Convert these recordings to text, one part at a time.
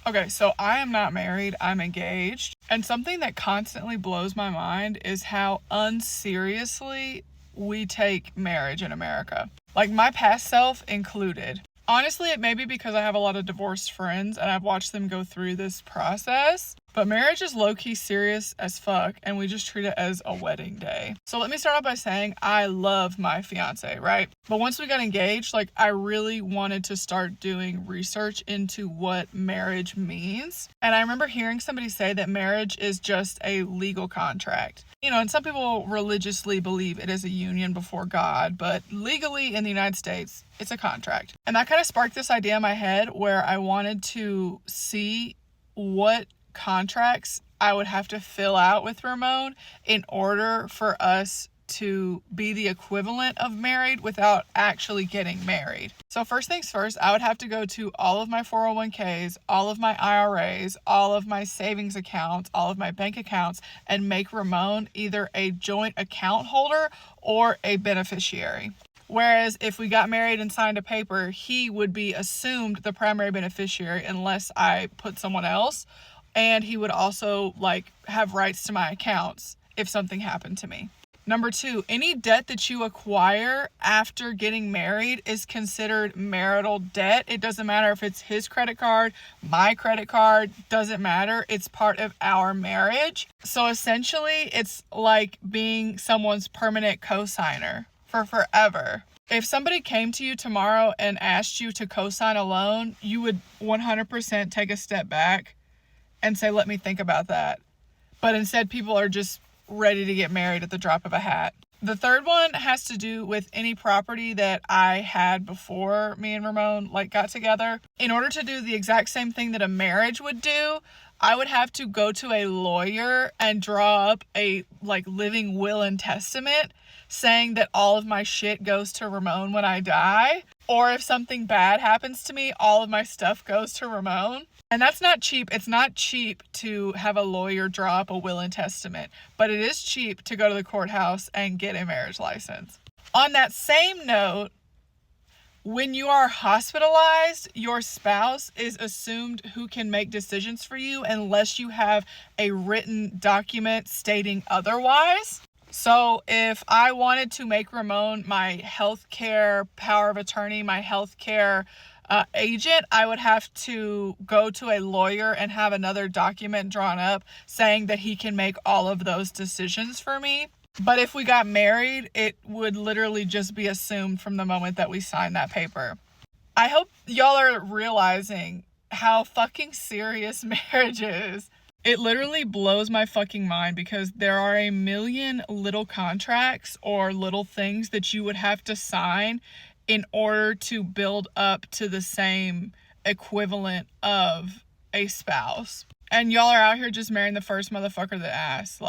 Okay, so I am not married, I'm engaged. And something that constantly blows my mind is how unseriously we take marriage in America. Like my past self included. Honestly, it may be because I have a lot of divorced friends and I've watched them go through this process. But marriage is low-key serious as fuck, and we just treat it as a wedding day. So let me start off by saying I love my fiance, right? But once we got engaged, I really wanted to start doing research into what marriage means. And I remember hearing somebody say that marriage is just a legal contract. And some people religiously believe it is a union before God, but legally in the United States, it's a contract. And that kind of sparked this idea in my head where I wanted to see what contracts I would have to fill out with Ramon in order for us to be the equivalent of married without actually getting married. So first things first, I would have to go to all of my 401ks, all of my IRAs, all of my savings accounts, all of my bank accounts, and make Ramon either a joint account holder or a beneficiary. Whereas if we got married and signed a paper, he would be assumed the primary beneficiary unless I put someone else. And he would also have rights to my accounts if something happened to me. Number 2, any debt that you acquire after getting married is considered marital debt. It doesn't matter if it's his credit card, my credit card, doesn't matter. It's part of our marriage. So essentially, it's like being someone's permanent co-signer for forever. If somebody came to you tomorrow and asked you to co-sign a loan, you would 100% take a step back and say, let me think about that. But instead, people are just ready to get married at the drop of a hat. The third one has to do with any property that I had before me and Ramon got together. In order to do the exact same thing that a marriage would do, I would have to go to a lawyer and draw up a living will and testament saying that all of my shit goes to Ramon when I die. Or if something bad happens to me, all of my stuff goes to Ramon. And that's not cheap. It's not cheap to have a lawyer draw up a will and testament, but it is cheap to go to the courthouse and get a marriage license. On that same note, when you are hospitalized, your spouse is assumed who can make decisions for you unless you have a written document stating otherwise. So if I wanted to make Ramon my healthcare power of attorney, my healthcare agent, I would have to go to a lawyer and have another document drawn up saying that he can make all of those decisions for me. But if we got married, it would literally just be assumed from the moment that we signed that paper. I hope y'all are realizing how fucking serious marriage is. It literally blows my fucking mind because there are a million little contracts or little things that you would have to sign in order to build up to the same equivalent of a spouse. And y'all are out here just marrying the first motherfucker that asks.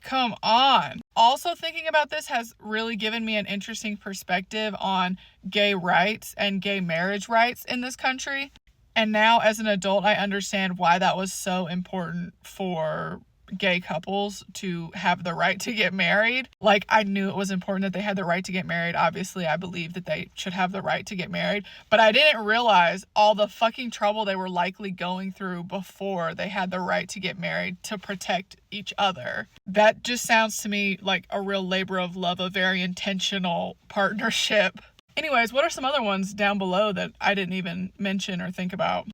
Come on. Also, thinking about this has really given me an interesting perspective on gay rights and gay marriage rights in this country. And now as an adult, I understand why that was so important for gay couples to have the right to get married. I knew it was important that they had the right to get married. Obviously, I believe that they should have the right to get married, but I didn't realize all the fucking trouble they were likely going through before they had the right to get married to protect each other. That just sounds to me like a real labor of love, a very intentional partnership. Anyways, what are some other ones down below that I didn't even mention or think about?